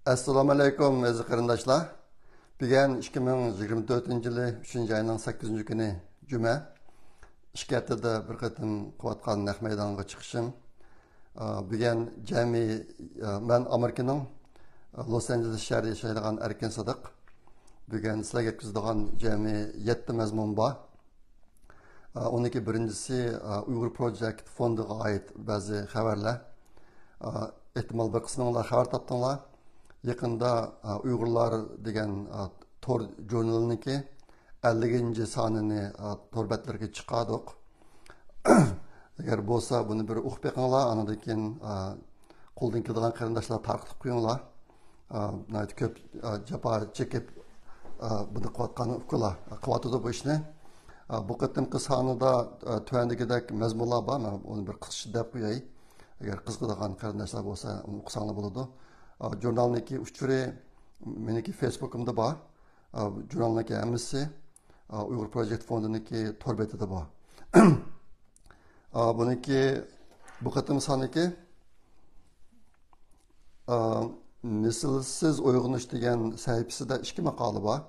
Assalomu alaykum aziz qarindoshlar. Bugun 2024-yili 3-oyning 8-kuni juma. Ishkatida bir qatim qilayotgan naq maydonga chiqishim. Bugun jami men Amerikaning Los Angeles shahrida yashaydigan Erkin Sadiq. Bugun sizlarga yetkazadigan jami 7 mazmun bor. Oniki birinchisi Uyghur Project fondiga oid ba'zi xabarlar. Ehtimol bir qisminglar xabar topdinglar. Yakında Uygurlar degan tor jurnaliniki 50. sanini tor betlerge çıkardık. Eğer bolsa bunu bir uqib beqinglar, anadan keyin qo'ldan keladigan qarindoshlar tarqitib qo'yinglar. Ko'p japa chekib buni qilayotgan ukalar qilyotdi bu ishni. Bu qatimqi sonida tuandagidek mazmunlar bor, men uni bir qisqa deb qo'yay. Agar qiziqadigan qarindoshlar bo'lsa, uni o'qisanglar bo'ladi. Jurnalniki uçturi meniki Facebook'umda bor. Jurnalniki hammasi Uyghur Project fondiniki tor betida bor. Buniki bu qatim soniki mislsiz uyg'unish degan sahifasida 2 maqola bor.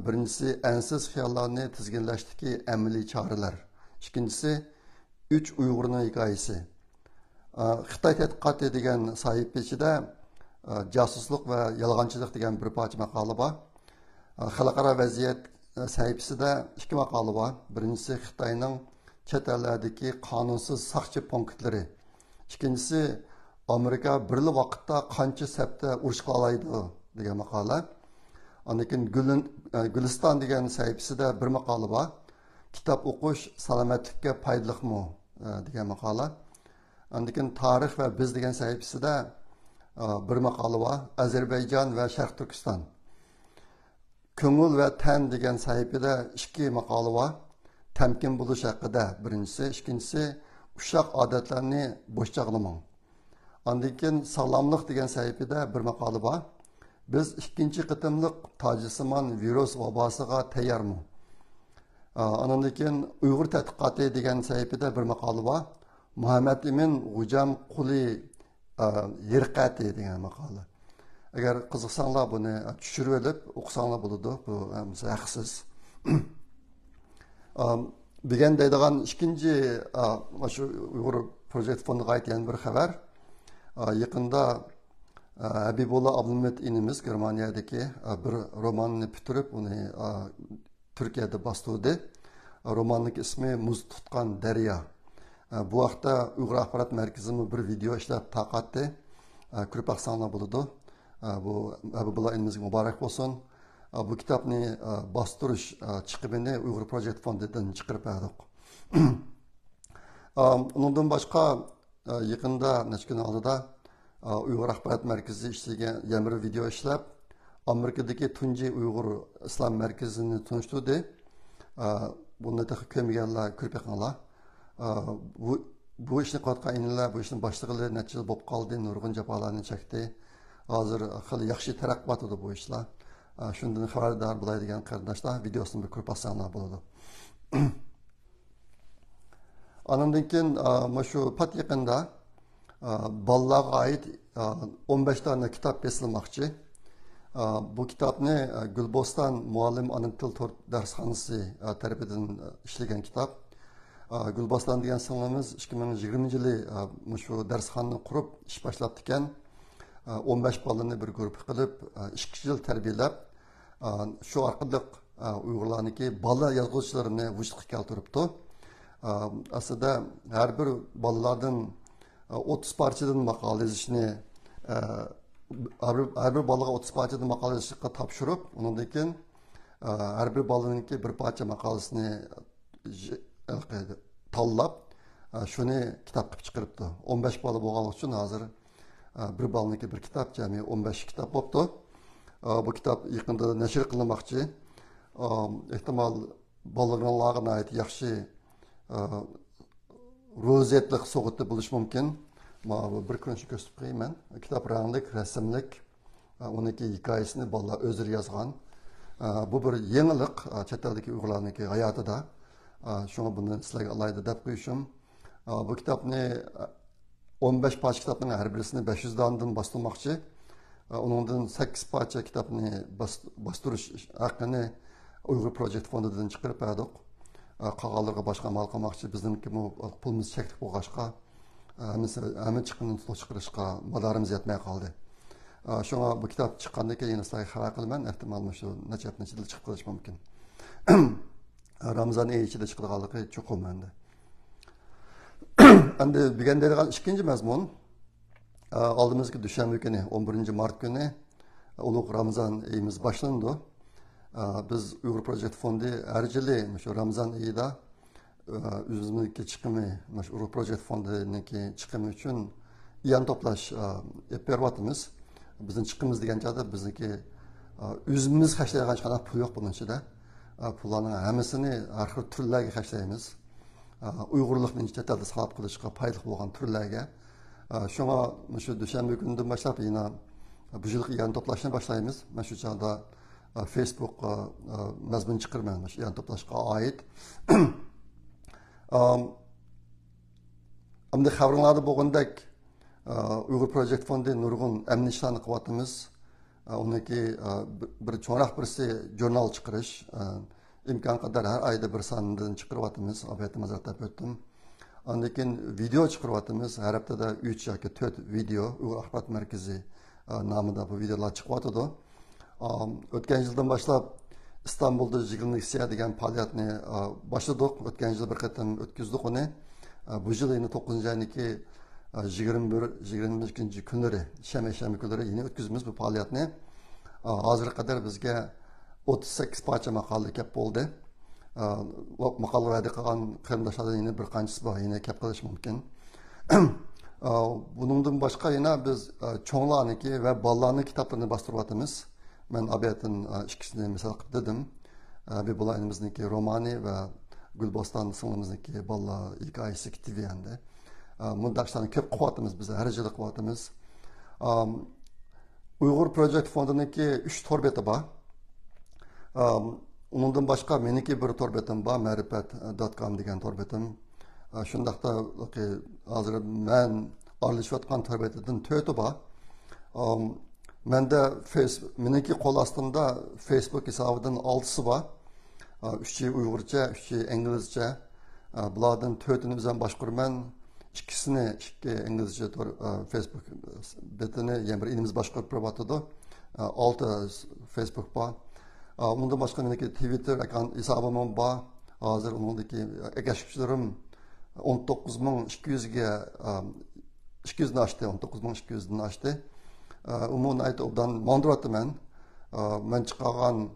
Birincisi ensiz xiyollarni tizginlashdagi amaliy choralar. İkincisi 3 Uyg'urning hikoyasi. Xitoy tadqiqoti degan sahifa ichida casusluk ve yalgancılık degan bir parça maqola bor. Xalqaro vaziyat sahifasida 2 maqola bor. Birincisi Xitoyning chet ellardagi qonunsiz saqchi punktlari. İkincisi Amerika birli vaqtda qancha sapda urush qila oladi degan maqola. Anikin Güliston degan sahifasida bir maqola bor. Kitob o'qish salomatlikka foydaliqmi degan maqola. Anikin tarix va biz degan sahifasida bir maqola var. Azerbaycan ve Şarkı Türkistan. Köngül ve ten degan sahifada 2 maqola var. Temkin buluş haqida birincisi, ikincisi uşaq odatlarni bo'shchaqlamang. Andikin sog'lomlik degan sahifada bir maqola var. Biz 2 qitimliq tojismon virus vabosiga tayyormi? Anandikin Uyg'ur tadqiqoti degan sahifada bir maqola var. Muhammad Emin G'ujam Quli Yerqati degan maqola. Agar qiziqsanglar buni tushirib olib o'qisanglar bo'ladi. Bu haqsiz. Degan deydigan ikkinchi shu Uyg'ur Project fondiga oid yana bir xabar. Yaqinda Habibullah Abdulmet inimiz Germaniyadagi bir romanni bitirib, uni Turkiyada bostirdi. Romanning ismi Muz tutgan daryo. Bu vaqtda Uyg'ur axborot markazimiz bir video ishlab taqatdi. Ko'rib baqsanglar bo'ladi. Bu Habibullah inimizga muborak bo'lsin. Bu kitobni bostirish chiqibini Uyg'ur Project fondidan chiqarib berdik. Undan boshqa yaqinda necha kun oldida Uyg'ur axborot markazi ishlagan yana bir video ishlab Amerikadagi tunji Uyg'ur islom markazini tunishtirdi. Buni ko'rmaganlar ko'rib baqinglar. Bu ishni qilayotgan inlar, bu ishni boshlig'ilari necha yil bo'lib qoldi, nurg'un jafolarni chekdi. Hozir xil yaxshi taraqqiyot qildi bu ishlar. Shundan xabardor bo'ladigan qarindoshlar videosini bir ko'rib olsanglar bo'ladi. Andan keyin shu pat yaqinda bolalarga oid 15 tane kitap besilmoqchi. Bu kitobni Gulboston muallim ana til darsxonasi tarafidan ishlagan kitob. Gulboston degan singlimiz 2020-yili shu darsxonni qurib ish boshlabdi ekan. 15 bolani bir guruh qilib 2 yil tarbiyalab, shu orqali Uyg'urlarniki bola yozuvchilarini vujudga keltiribdi. Aslida har bir bolalardan 30 parchadan maqola yozishni, har bir bolaga 30 parchadan maqola yozishga topshirib, undan keyin har bir bolaniki bir parcha maqolasini tanlab, shuni kitob qilib chiqaribdi. 15 bola bo'lgani uchun hozir bir balniki bir kitap, jami 15 kitap bo'libdi. Bu kitap yaqinda nashr qilinmoqchi. Ehtimol bolalarga oid yaxshi rozetlik so'g'itda bo'lishi mumkin. Bir kun shu ko'rsatib qo'yaman. Kitap ranglik, rasmlik, uniki hikoyasini bolalar o'zlari yozgan. Bu bir yangilik chet eldagi Uyg'urlarniki hayotida. Şuna bunu sizlarga alayda deb qo'yishim. Bu kitobni 15 parcha kitobning har birisini 500 dandan bostirmoqchi. Onundan 8 parça kitabını bastırış hakkını Uyghur Project Fondu'dan çıkarıp aldık. Qağalarga başqa mal qilmoqchi bizniki pulimiz cheklik bo'lg'achqa hamma chiqimni chiqarishga madorimiz yetmay qoldi. Shunga bu kitob chiqqandan keyin yana sizlarga xabar qilaman. Ehtimol shu necha yil chiqib qolishi mumkin. Ramazon oyi ichida chiqadiganligi chuqur endi. Endi bilgan ikkinchi mazmun oldimizgi dushanba kuni 11 mart kuni ulug' Ramazon oyimiz boshlandi. Biz Uyghur Project Fondi her yılı şu Ramazan ayında üzümüzdeki çıkımı, Uyghur Project Fondi'ndeki çıkımı için yan toplaş yapıyoruz. Bizim çıkımız diyen çağda bizdeki üzümümüz kaçlayan kadar pul yok bunun içinde. Pulların hemsini arka türlerge kaçlayımız. Uygurluk'un içinde de sahip kılışka paylık olan türlerge. Şuna şu düşenbe gününden başlayıp yine bu yıllık yan toplaşına başlayımız. Şu çağda Facebook mazmun chiqirmanmish, ya'ni to'plashga oid. Endi xabarlarda bo'lgandek Uyghur Project Fondi nurg'un amniy ishlarni qilyapmiz. Uniki bir cho'naq birisi jurnal chiqarish, imkon qadar har oyda bir sondan chiqiryapmiz. Obetimizga zartab o'tdim. Ondan keyin video chiqiryapmiz. Har haftada 3 yoki 4 video Uyghur axborot markazi nomida bu videolar chiqyapti. O'tgan yildan boshlab İstanbul'da Jigilniksiya degan faoliyatni boshladik. O'tgan yil bir qatam o'tkazdik uni. Bu yil yana 9 oyniki 21 kunlari, shanba kunlari yana o'tkazamiz bu faoliyatni. Hozirga qadar bizga 38 parcha maqola kelib bo'ldi. Maqola va'da qilgan qarindoshlardan yana bir qanchasi bor, yana kelib qolishi mumkin. Bundan boshqa yana biz cho'nglarniki va bolalarning kitoblarini bostirayotimiz. Ben abiyetin ikisini misal dedim. Bir bulayımızdaki romani ve Gülbostan sınırımızdaki balla hikayesi kitivi yendi. Mundakşlarını köp kuvvetimiz bize, her yıl kuvvetimiz. Uyghur Project Fondu'ndaki 3 torbeti var. Onundan başka meniki bir torbetim var, marifet.com degan torbetim. Şundaqda hazır ben aralashayotgan torbetidan 4'ü var. Mende meniki qo'l ostimda Facebook hisobidan 6'sı var. 3'ü Uyg'urcha, 3'ü İngilizce. Bulardan 4'ünü bizden boshqaraman. İkisini İngilizce Facebook betini yani bir inimiz boshqarib turibdi. 6 Facebook var. Bundan başqa meniki Twitter hesabım var. Hozir undaki ergashibchilarim 19.200 ga 200 ni ochdi, 19.200 ni ochdi. Umumda aytib obdan mandıratım ben çıkargan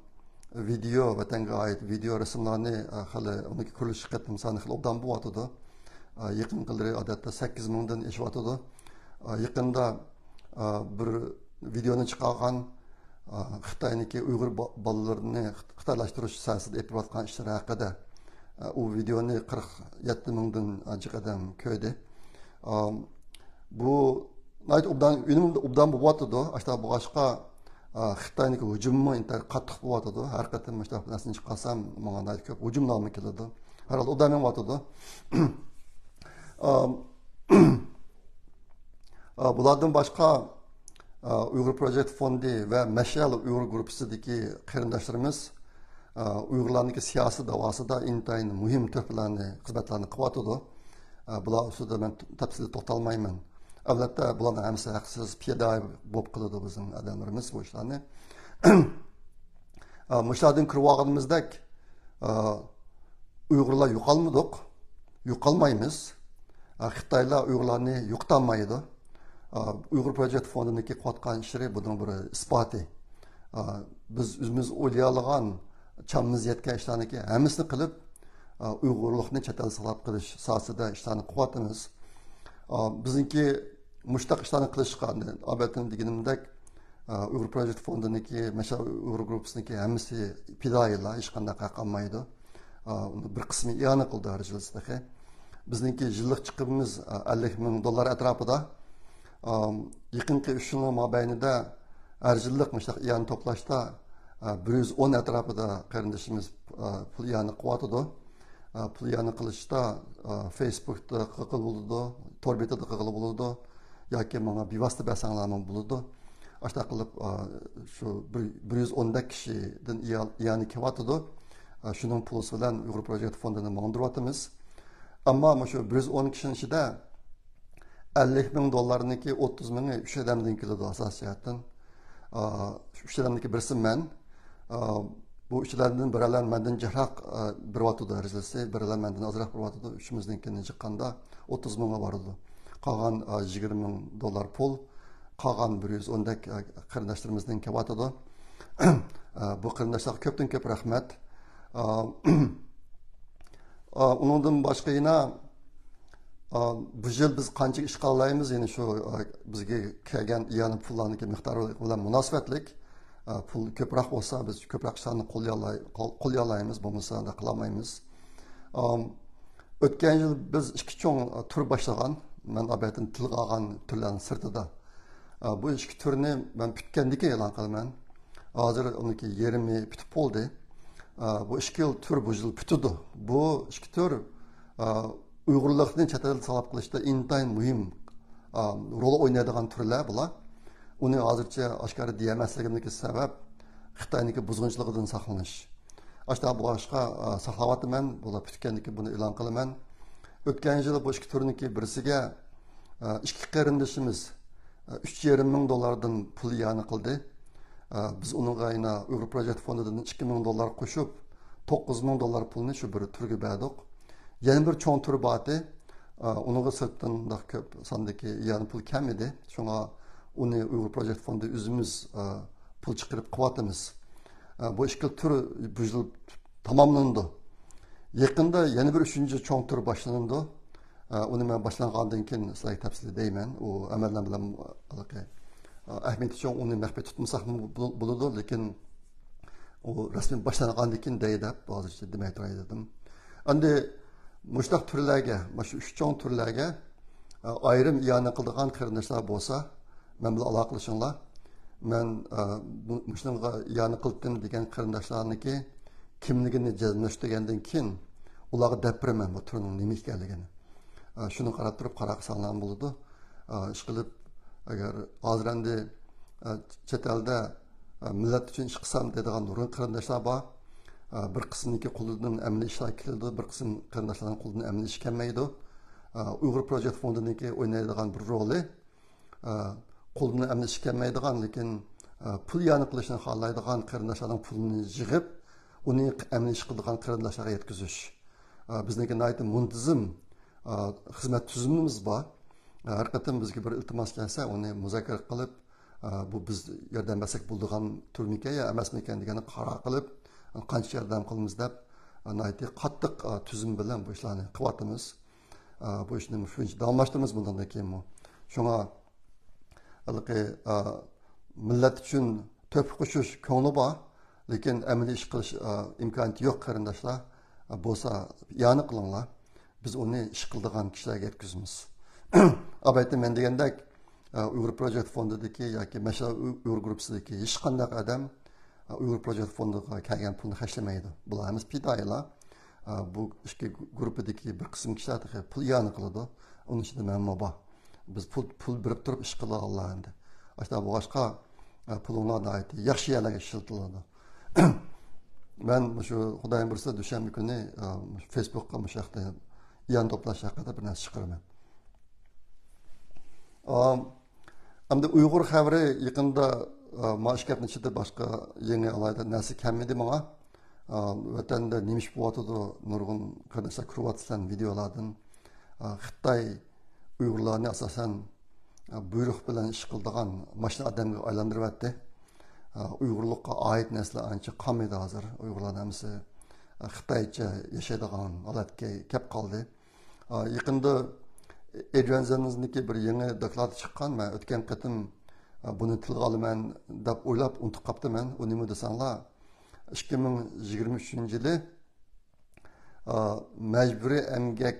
video vatanga ait video resimlerini hali onaki kuruluş qatnam sani hali obdan bu atıdı. Yakın kıldırı adatta 8 mingdan eşi atıdı. Yakında bir videonu çıkargan Xitoyniki Uyghur balalarını Xitoylashtirish sahasida yapıp atkan işler hakkında o videonu 47 mingdan jiqadam ko'ydi. Bu Nayt obdan bu vatıdı. Aşta bu başka Xitoyniki hücummu inter qattiq bo'ladı. Har qatam mana shu narsani chiqarsam, menga nayt ko'p hücum nomi keladi. Har holda obdan bo'ladı. Bulardan başqa Uyghur Project Fondi ve Mashal Uyghur gruppasidagi qarindoshlarimiz Uyg'urlarniki siyosiy davosida intayin muhim to'plarni, xizmatlarni qilyapti. Bular ustida men tafsilga to'xtalmayman. Albatta bularning hamsi haqsiz piyoda bo'lib qiladi bizning odamlarimiz bu ishlarni. Mushlardan kirib olganimizdek Uyg'urlar yo'qolmadik, yo'qolmaymiz. Xitoylar Uyg'urlarni yo'qotmaydi. Uyghur Project Fondi'ndaki qilayotgan ishlar buning bir isboti. Biz o'zimiz o'ylayolgan chamimiz yetgan ishlarniki hammasini qilib Uyg'urlikni chet el saqlab qilish sohasida ishlarni qilyapmiz. Bizniki mushtaq ishlarni qilishga albatta deganimdek Uyghur Project Fondi'ndaki Mashal Uyghur gruppasidagi hammasi fidoyilar, hech qanday qolmaydi. Bir qismi iyona qildi har yilsidagi. Bizniki yillik chiqimimiz $50,000 atrofida. Yaqinqi 3 yil mobaynida har yillik mushtaq iyona to'plashda 110 atrofida qarindoshimiz pul iyona qilyapti. Pul iyona qilishda Facebookda qilib bo'ladi, Torbetda qilib bo'ladi yoki menga bevosita bersangiz bo'ladi. Aşta qilib şu 110 kişiden yani kevatıdı. Şunun pulusu bilan Uyghur Project Fondunu mandırvatımız. Ama şu 110 kişinin içinde 50 bin dolarniki 30 bini 3 adamdan keladi asosiyatdan. 3 adamniki birisi men. Bu üçlerden biriler menden cihrak bir vatıda rizlisi, biriler menden azrak bir vatıda üçümüzdenkini çıkkanda 30 bine varıldı. Kalan 20 bin dolar pul, kalan 110 kırındaşlarımızdan kevatıda. Bu kırındaşlar köpten köp rahmet. Onundan başka yine bu yıl biz qancha iş qilamiz, ya'ni shu bizga kelgan iyani pullarniki miqdori bilan munosabatlik pul ko'proq bo'lsa biz ko'proq ishlarni qo'lga olamiz, bo'lmasa da qilolmaymiz. O'tgan yil biz ikki cho'ng tur boshlagan, men abayatdan tilga olgan turlarning sirtida. Bu ikki turni men bitgandan keyin e'lon qilaman. Hozir uniki yerimi bitib bo'ldi. Bu ikki tur bu yil bitdi. Bu ikki tur Uyg'urlikni chet elda talab qilishda intayin muhim rol o'ynaydigan turlar bular. Uni hozircha oshkora deyamasligimniki sabab Xitoyniki buzg'unchiligidan saqlanish. Ashta bu boshqa saqlayapman, bular bitgandiki buni e'lon qilaman. O'tgan yil bu ikki turniki birisiga ikki qarindoshimiz 3,5 ming dollardan pul yana qildi. Biz unga yana Uyghur Project Fondidan 2 ming dollar qo'shib 9 ming dollar pulni shu bir turga berdik. Yana bir cho'ng tur bati, unuga sirtdan da ko'p sondagi yana pul kam edi. Shunga uni Uyghur Project Fondi o'zimiz pul chiqarib qilyapmiz. Bu ikki tur bu yil tamomlandi. Yaqinda yana bir 3-chi cho'ng tur boshlandi. Uni men boshlangandan keyin sizlarga tafsil deyman. U amallar bilan ahmiyati uchun uni maxfiy tutmasak bo'ladi, lekin u rasmiy boshlangandan keyin deydi, hozircha demay turay dedim. Endi Muştaq türlərə, şu 3 çoğun türlərə ayrım iyanə qıldığan qarindaşlar bolsa, mən bilə əlaqələşinlər. Mən muştaqqa iyanə qıldım degan qarindaşlarniki kimligini jazmləşdirgəndən keyin ularga dep beraman bu türün nima ekanligini. Shuni qarab turib qaraqsanlar bo'ladi. Ish qilib agar hozir endi chet elda millat uchun ish qilsam deydigan nurg'un qarindoshlar bor. Bir qismniki qo'lidan amaliy ishlar keladi, bir qism qarindoshlarning qo'lidan amaliy ish kelmaydi. Uyg'ur Project Fondiniki o'ynaydigan bir roli qo'lidan amaliy ish kelmaydigan, lekin pul yana qilishni xohlaydigan qarindoshlarning pulini yig'ib, uni amaliy ish qiladigan qarindoshlarga yetkazish. Bizniki nihoyat muntazam xizmat tuzumimiz bor. Har qatim bizga bir iltimos kelsa, uni muzokara qilib, bu biz yordam bersak bo'ladigan turmikan yo emasmikan deganni qaror qilib qancha yordam qilamiz deb qattiq tuzum bilan bu ishlarni qilyapmiz. Bu ishni shuncha davomlashtiramiz bundan keyin. Shunga millat uchun to'p qo'shish ko'ngli bor, lekin amaliy ish qilish imkoniyati yo'q qarindoshlar bo'lsa, yana qilinglar. Biz uni ish qiladigan kishilarga yetkazamiz. Abayda men degandek Uyghur Project Fondidagi yoki Masha Uyghur gruppasidagi hech qanday odam Uyghur Project Fondiga kelgan pulni xashlamaydi. Bularimiz fidoyilar. Bu ishki gruppadagi bir qism kishilar pul yana qiladi. Uning ichida men bor. Biz pul berib turib ish qila olamiz endi. Ashta bu boshqa pullarni aytdi. Yaxshi yerlarga ishlatiladi. Men shu Xudoyim bilsa dushanba kuni Facebookga mushaqda yan to'plash haqida bir narsa chiqaraman. Endi Uyg'ur xabari yaqinda Maşkapning ichida boshqa yangi alayda narsa kelmadi menga. Vatanda nima ish bo'lyotdi, nurg'un qarindoshlar ko'ryapsan videolardan. Xitoy Uyg'urlarni asosan buyruq bilan ish qiladigan mashina odamga aylantiryapti. Uyg'urlikqa oid narsalar ancha qolmaydi hozir. Uyg'urlar hamsi Xitoycha yashaydigan holatga kelib qoldi. Yaqinda Adrian Zenizniki bir yangi doklad chiqqan. Men o'tgan qatim buni tilga olaman deb o'ylab unutib qolibman. U nima desanglar, 2023-yili majburiy emgak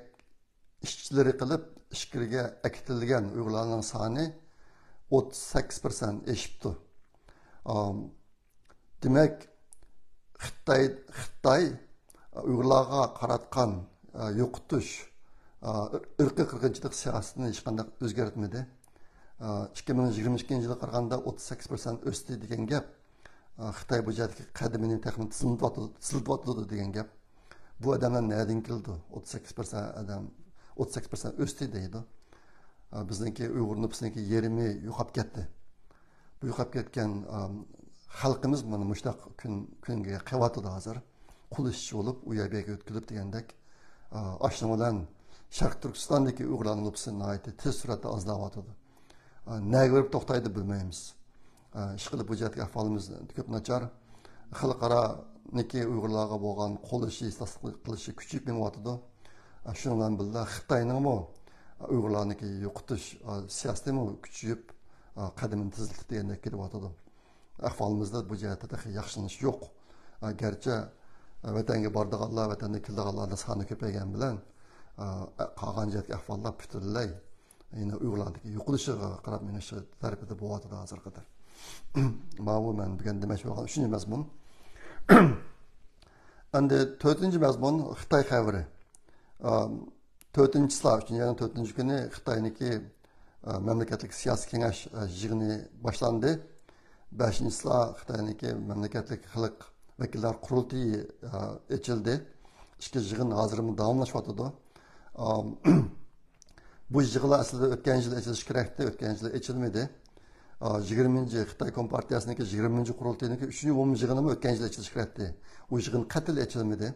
ishchilari qilib ishga akitilgan Uyg'urlarning soni 38% eshibdi. Demak, Xitoy Uyg'urlarga qaratgan yo'qotish irqiy qirg'inchilik siyosatini hech qanday o'zgartmadi. 2022 yılı qaraganda 38% o'sdi degan gap Xitoy bu yerdagi qadimini texnik siltyapti degan gap. Bu odamlar nereden keldi? 38% adam 38% o'sdi deydi. Bizniki Uyg'ur nüfusuniki yerimi yo'qolib ketdi. Bu yo'qolib ketgan xalqimiz mana mushtaq kunga qilyapti hozir. Qul ishchi bo'lib, u yerga o'tkazib degandek, ashna bilan Sharq Turkistondagi Uyg'urlar nüfusi nihoyatda tez suratda ozlayapti. Nega bo'lib to'xtaydi bilmaymiz. Ishqilib bu yerdagi ahvolimiz ko'p nachar. Xalqaro niki Uyg'urlarga bo'lgan qo'l ishi qilishi kuchayib menyapti. Shundan birga Xitoyning Uyg'urlarniki yo'qotish siyosati kuchayib qadamini tezlatib degandek kelyapti. Ahvolimizda bu jihatda yaxshilanish yo'q. Garchi vatanga bordiganlar, vatanga kelganlarning soni ko'paygan bilan qolgan jihatga ahvollar butunlay yine Uyg'urlardagi yo'qilishiga qarab menishi tarafida bo'lyapti hozir qadar. Mana men bugun demoqchi bo'lgan 3-chi mazmun. Endi 4-chi mazmun Xitoy xabari. 4-chi slav uchun yana 4-chi kuni Xitoyniki mamlakatlik siyosiy kengash yig'ini boshlandi. 5-chi slav Xitoyniki mamlakatlik xalq vakillar qurultiyi ochildi. Ikki yig'in hozirmi davomlashyapti. Bu yig'inlar aslida o'tgan yil ochilishi kerakdi, o'tgan yil ochilmadi. 20-chi Xitoy Kompartiyasiniki 20-chi qurultiyiniki 3-chi umumiy yig'ini o'tgan yil ochilishi kerakdi. U yig'in qatl ochilmadi.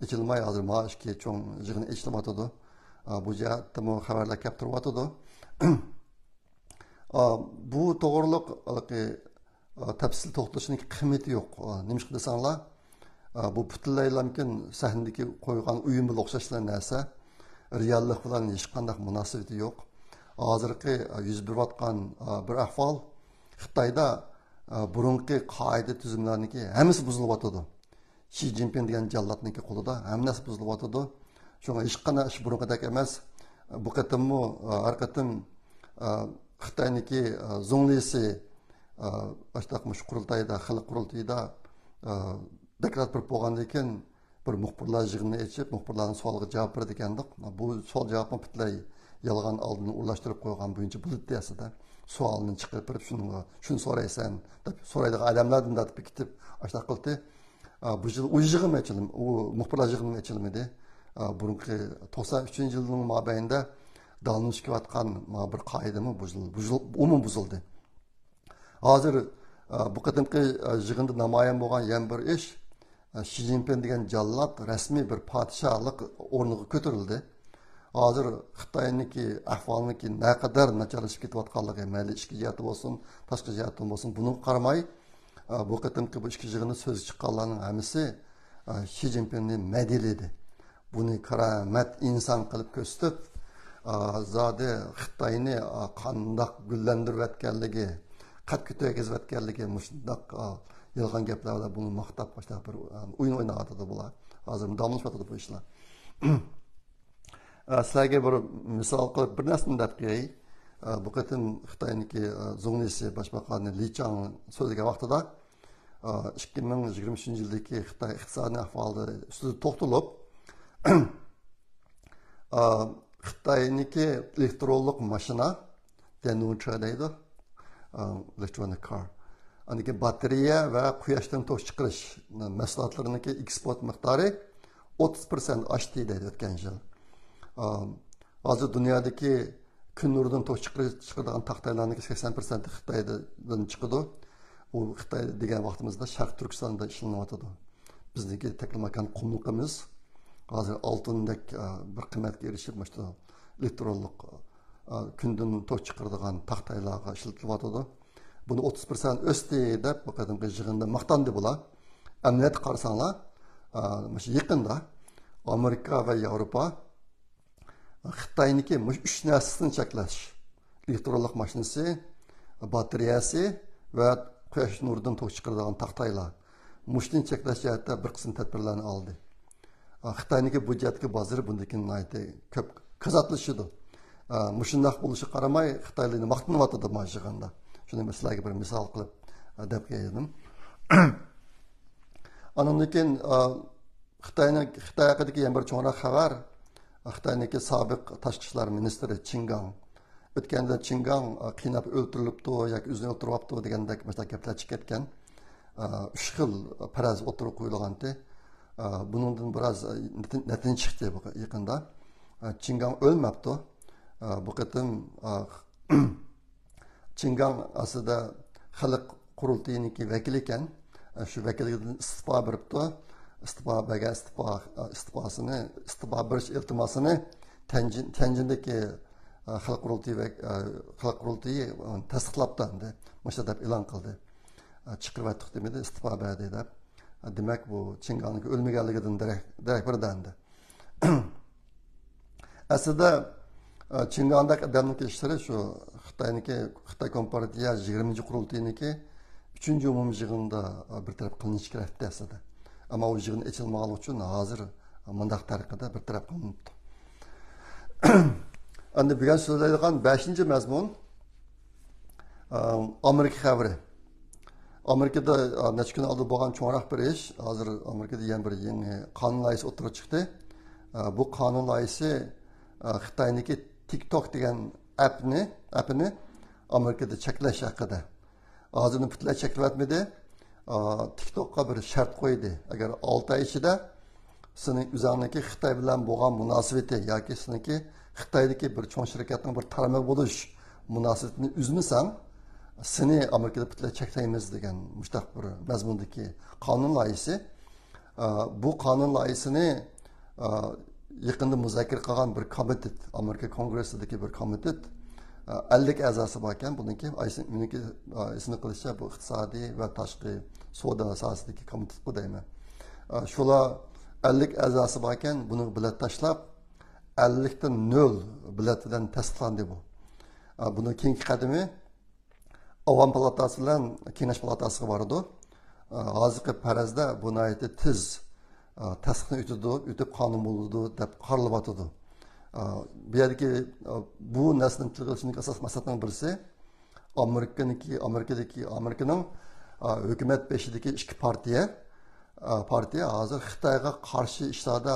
Ochilmay hozir mana ikki cho'ng yig'in ochilyapti. Bu jihatda xabarlar kelib turyapti. Bu to'g'riliq tafsil to'xtalishning qiymati yo'q. Nima desanglar, bu butunlay mumkin sahnadagi qo'ygan uyum bilan o'xshashlar narsa. Reallik bilan hech qanday munosabati yo'q. Hozirgi yuz berayotgan bir ahvol Xitoyda burungi qoida tuzumlarniki hammasi buzilyapti. Xi Jinping degan jallatniki qo'lida hammasi buzilyapti. Shunga hech qanday ish burungidek emas. Bu qatimmi har qatim Xitoyniki zonglisi baştaqmış qurultayda, xalq qurultayida dekret bir bo'lgandan keyin bir muxbirlar yig'inini ochib, muxbirlarning savoliga javob berdi ekandik. Bu savol javobni butlay yolg'on oldin urlashtirib qo'ygan bo'yicha bo'ldi aslida. Savolni chiqarib shuni so'raysan deb so'raydigan odamlardan deb ketib ashta qildi. Bu yil u yig'in ochildi, u muxbirlar yig'ini ochilmadi. Burungi 93-yilning mobaynida davomlashib kelayotgan bir qoidami bu yil umum buzildi. Hozir bu qadimki yig'inda namoyon bo'lgan yana bir ish Xi Jinping degan jallat rasmiy bir podshohlik o'rniga ko'tarildi. Hozir Xitoyniki ahvolniki naqadar nacharlashib ketayotganligi, mayli ichki jihati bo'lsin, tashqi jihati bo'lsin, buni qaramay bu qadimki bu ikki yig'inda so'z chiqqanlarning hammasi Xi Jinpingni madiladi. Buni karamat inson qilib ko'rsatib, zodi Xitoyni qandoq gullantirib o'tganligi, qat ko'targizayotganligi mushundaq yolg'on gaplarla buni maqtab boshlab bir o'yin o'ynayotdi bular. Hozir davomlashyapti bu ishlar. Sizlarga bir misol qilib bir narsani deb qo'yay. Bu qatim Xitoyniki zonglisi boshbaqoni Li Chang so'zlagan vaqtida 2023-yildagi Xitoy iqtisodiy ahvoli ustida to'xtalib, Xitoyniki elektronlik mashina denuncha deydi. Electronic car. Aniki batareya va quyoshdan to'sh chiqarish mahsulotlariniki eksport miqdori 30% oshdi deydi o'tgan yil. Hozir dunyodagi kun nuridan to'sh chiqaradigan taxtaylarning 80% Xitoydan chiqadi. U Xitoy degan vaqtimizda Sharq Turkistonda ishlanyapti. Bizniki taklimakan qumliqimiz hozir oltindek bir qiymatga erishib, mana elektronlik kundan to'sh chiqaradigan taxtaylarga ishlatilyapti. Buni 30% o'sdi deb bu qadimgi yig'inda maqtandi bular. Amniyat qarasanglar, mana yaqinda Amerika va Yevropa Xitoyniki 3 narsasini cheklash. Elektronlik mashinasi, batareyasi va quyosh nuridan to'sh chiqaradigan taxtaylar. Mushtin cheklash jihatda bir qism tadbirlarni oldi. Xitoyniki bu jihatga bozori bundan ko'p kuzatilishidir. Mushundaq bo'lishi qaramay Xitoylarni maqtanyapti mana shu yig'inda. Shuni sizlarga bir misol qilib deb qo'ydim. Andan keyin Xitoy haqidagi yana bir cho'nroq xabar. Xitoyniki sobiq tashqi ishlar ministri Qin Gang o'tganda Chingang qiynab o'ltirilibdi yoki o'zini o'ltiryapti degandek gaplar chiqib ketgan. 3 xil faraz o'tirib qo'yilgandi. Bundan biroz natija chiqdi bu yaqinda. Chingang o'lmabdi. Bu qatim Chingang aslida xalq qurultayiniki vakili ekan. Shu vakillikdan istiqo beribdi. Istiqo bergan istiqo berish iltimosini Tianjindagi xalq qurultayi tasdiqlabdi endi. O'sha deb e'lon qildi. Chiqirib demedi, istiqo berdi deb. Demak bu Chinganning o'lmaganligidan darak berdi. Aslida Chingandak adamniki ishlari shu Xitoy Kompartiya 20 qurultayiniki 3-chi umumiy yig'inda bir taraf qilinishi kerakdi aslida. Ammo u yig'in ochilmagani uchun hozir mundaq tariqada bir taraf qilinibdi. Endi bugun so'zlaydigan 5-mazmun Amerika xabari. Amerikada necha kun oldin bo'lgan cho'nroq bir ish, hozir Amerikada yana bir yangi qonun loyihasi o'tirib chiqdi. Bu qonun loyihasi Xitoyniki TikTok degan appni Amerikada cheklash haqida. Hozir butunlay cheklayotmadi. TikTokqa bir shart qo'ydi. Agar 6 oy ichida sening o'zingizning Xitoy bilan bo'lgan munosabati yoki seniki Xitoydagi bir cho'ng shirkatning bir tarmoq bo'lish munosabatini uzmasang, seni Amerikada butunlay cheklaymiz degan mushtaq bir mazmundagi qonun loyihasi. Bu qonun loyihasini yaqinda muzokara qilgan bir komitet, Amerika Kongressidagi bir komitet 50 a'zosi bor ekan. Buniki ismi qilishicha bu iqtisodiy va tashqi savdo sohasidagi komitet bu deyman. Shular 50 a'zosi bor ekan, buni bilat tashlab 50 dan 0 bilat bilan tasdiqlandi bu. Buni keyingi qadami Avam palatasi bilan Kengash palatasiga bordi. Hozirgi farazda buni aytib tiz tasdiqni o'tib qonun bo'ldi deb qaralyapti. Bu yerdagi bu naslning tilg'ilishning asos maqsadining birisi Amerikaning hukumat beshidagi ikki partiya hozir Xitoyga qarshi ishlarda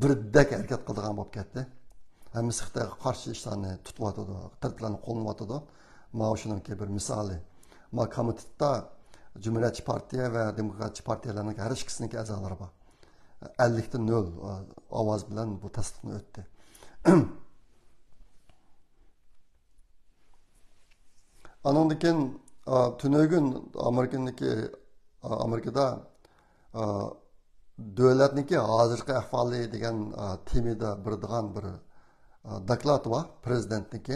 birdek harakat qiladigan bo'lib ketdi. Hammasi Xitoyga qarshi ishlarni tutyapti, tartiblarni qo'llayapti. Mana shuningki bir misoli. Mana komitetda Cumhuriyetçi Partiya va Demokratçı partiyalarning har ikkisiniki a'zolari bor. 50 dan 0 ovoz bilan bu tasdiqni o'tdi. Andan keyin tunögün Amerikada davlatniki hozirgi ahvoli degan temada birdigan bir doklad bor, prezidentniki.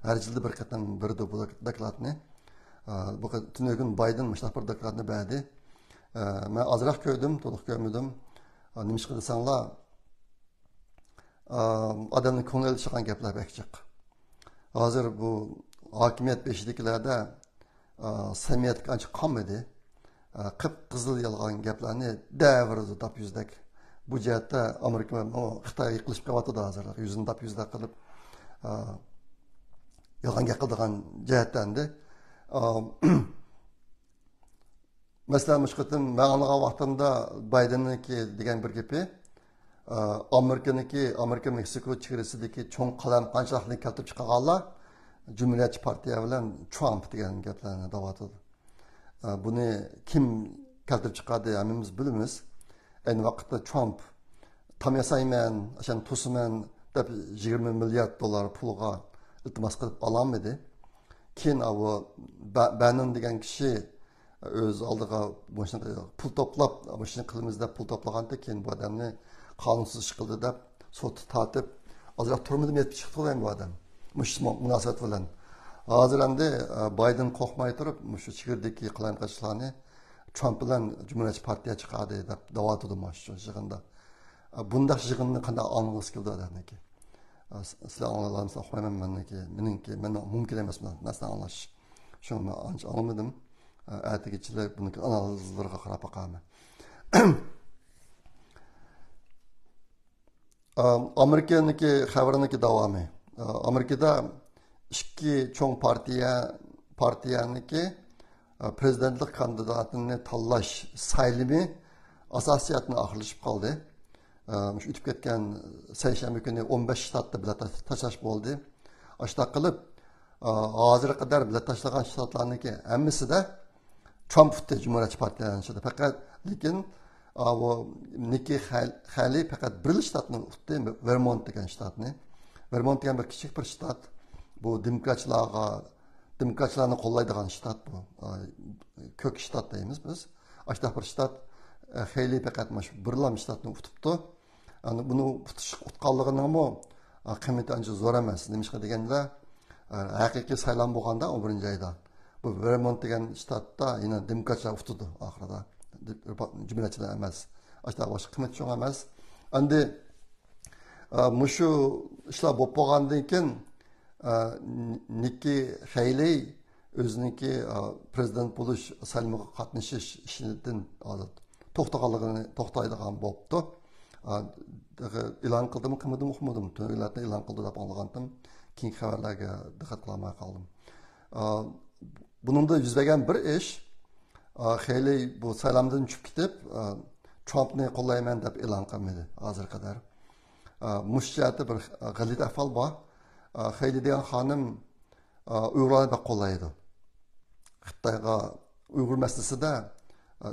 Har yilda bir qatam birdi bu dokladni. Bu tunögün Biden müştaq bir dokladni berdi. Men azroq ko'rdim, to'liq ko'rmadim. Nima qilsanglar odamning ko'ngli chiqqan gaplar bekchiq. Hozir bu hokimiyat beshidagilarda samimiyat qancha qolmadi. Qip-qizil yolg'on gaplarni davrida tap yuzdak. Bu jihatda Amerika Xitoy yiqilib qolyapti hozir. Yuzini tap yuzdak qilib yolg'on gapiradigan jihatdan Mesela müşkiletim ben anlayan vaxtımda Biden'ınki degan bir gapi Amerika-Meksiko chegarasidagi cho'ng qalam qanchaliqni keltirib chiqarganlar Cumhuriyetçi Partiya bilan Trump degan gaplarni davatadi. Buni kim keltirib chiqardi hammamiz bilamiz. Ayni vaqtda Trump tam yasayman, o'shan to'siman deb 20 milliard dollar pulga iltimos qilib ololmadi. Keyin bu Bannon degan kishi o'z oldiga pul to'plab, shuni qilamiz deb pul to'plaganda keyin bu odamni qonunsiz ish qildi deb sud tortib, ozroq turmadim yetib chiqdi bu odam. Mush munosabat bilan. Hozir endi Biden qo'rqmay turib, shu chegirdagi qilayotganlarni Trump bilan Cumhuriyetçi Partiya chiqadi deb davatadi shu yig'inda. Bundaq yig'inni qanday anglag'is keldi odamniki. Sizlar anglag'ansa qo'yman meniki mumkin emas narsa anglash. Shuni ancha anlamadim. Ertekiçiler bunu analizlere qarab baqaman. Amerikaniki xabariniki davomi. Amerikada ikki cho'ng partiyaniki prezidentlik kandidatini tanlash saylimi asosiyatni oxirlashib qoldi. shu o'tib ketgan seshanba kuni 15 shtatda bilet tashlash bo'ldi. Ashta qilib hozirga qadar bilet tashlagan shtatlarniki hammasida Trump tutdi Cumhuriyetçi Partiyadan çıktı. Fakat lekin o Nikki Haley fakat bir ştatni tuttu, Vermont degan ştatni. Vermont degan bir kichik bir ştat. Bu demokratlarni qo'llaydigan shtat bu. Ko'k shtat deymiz biz. Ashta bir shtat Haley faqat mana shu birlam shtatni tutibdi. Buni tutganligini qiymati ancha zo'r emas. Nimishqa deganda haqiqiy saylan bo'lganda 11-oyda bu Vermont degan shtatda yana demokratlar tutdi oxirida. Cumhuriyetçiler emas. Ashta boshqa qiymat cho'ng emas. Endi mushu ishlar bo'lib bo'lgandan keyin Nikki Haley o'ziniki prezident bo'lish sayloviga qatnashish ishidan to'xtaydigan bo'libdi. E'lon qildimi, qilmadimi, o'qimadim. To'ylarni e'lon qildi deb olgandim. Keyin xabarlarga diqqat qilmay qoldim. Buningda yuz bergan bir ish Haley bu saylamdan tushib ketib, Trumpni qo'llayman deb e'lon qilmadi hozirga qadar. Mushjati bir g'alit ahvol bor. Haley degan xonim Uyg'urlarni qo'llaydi. Xitoyga Uyg'ur masalasida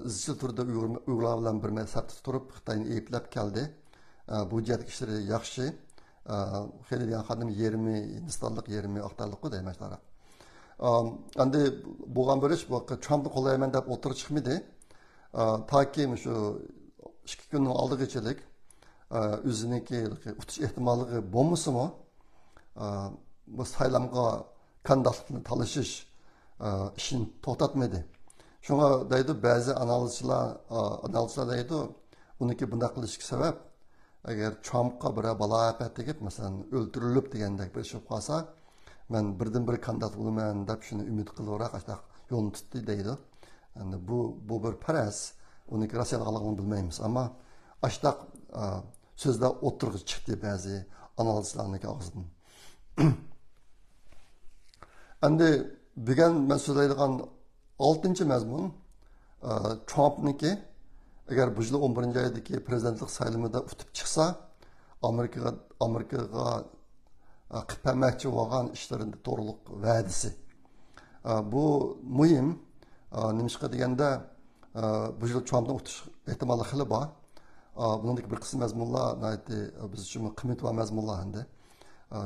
izchil turda Uyg'urlar bilan bir maslahatda turib Xitoyni eplab keldi. Bu jihatdagi ishlari yaxshi. Haley degan xonim 20 Hindistonlik, 20 Xitoylik deymaslar. Endi bo'lgan bir ish bu Trumpni qo'llayman deb o'tirib chiqmadi. Toki shu 2 kunning oldigacha o'ziniki o'tish ehtimoligi bo'lmasa-mu bu saylamga qandaylikni talashish ishini to'xtatmadi. Shunga deydi ba'zi analizchilar deydi, uniki bunday qilishga sabab agar Trumpga bir balo afat tegib, masalan, o'ldirilib degandek bir ish bo'lib qolsa, men birdan-bir kandidat bo'laman deb shuni umid qilaverib, ashta yo'lni tutdi deydi. Endi bu bir faraz, uniki Rossiyaligini bilmaymiz, ammo ashta so'zlar o'tirg'i chiqdi ba'zi analizchilarning og'zidan. Endi bugun men so'zlaydigan 6-mazmun Trumpniki agar bu yil 11-oydagi prezidentlik saylovida o'tib chiqsa, Amerikaga qilmoqchi bo'lgan ishlarini to'g'riliq va'dasi. Bu muhim. Nimishqa deganda bu yil Trumpning o'tish ehtimoli xili bor. Buningdagi bir qism mazmunlar biz uchun qiymat va mazmunlar endi.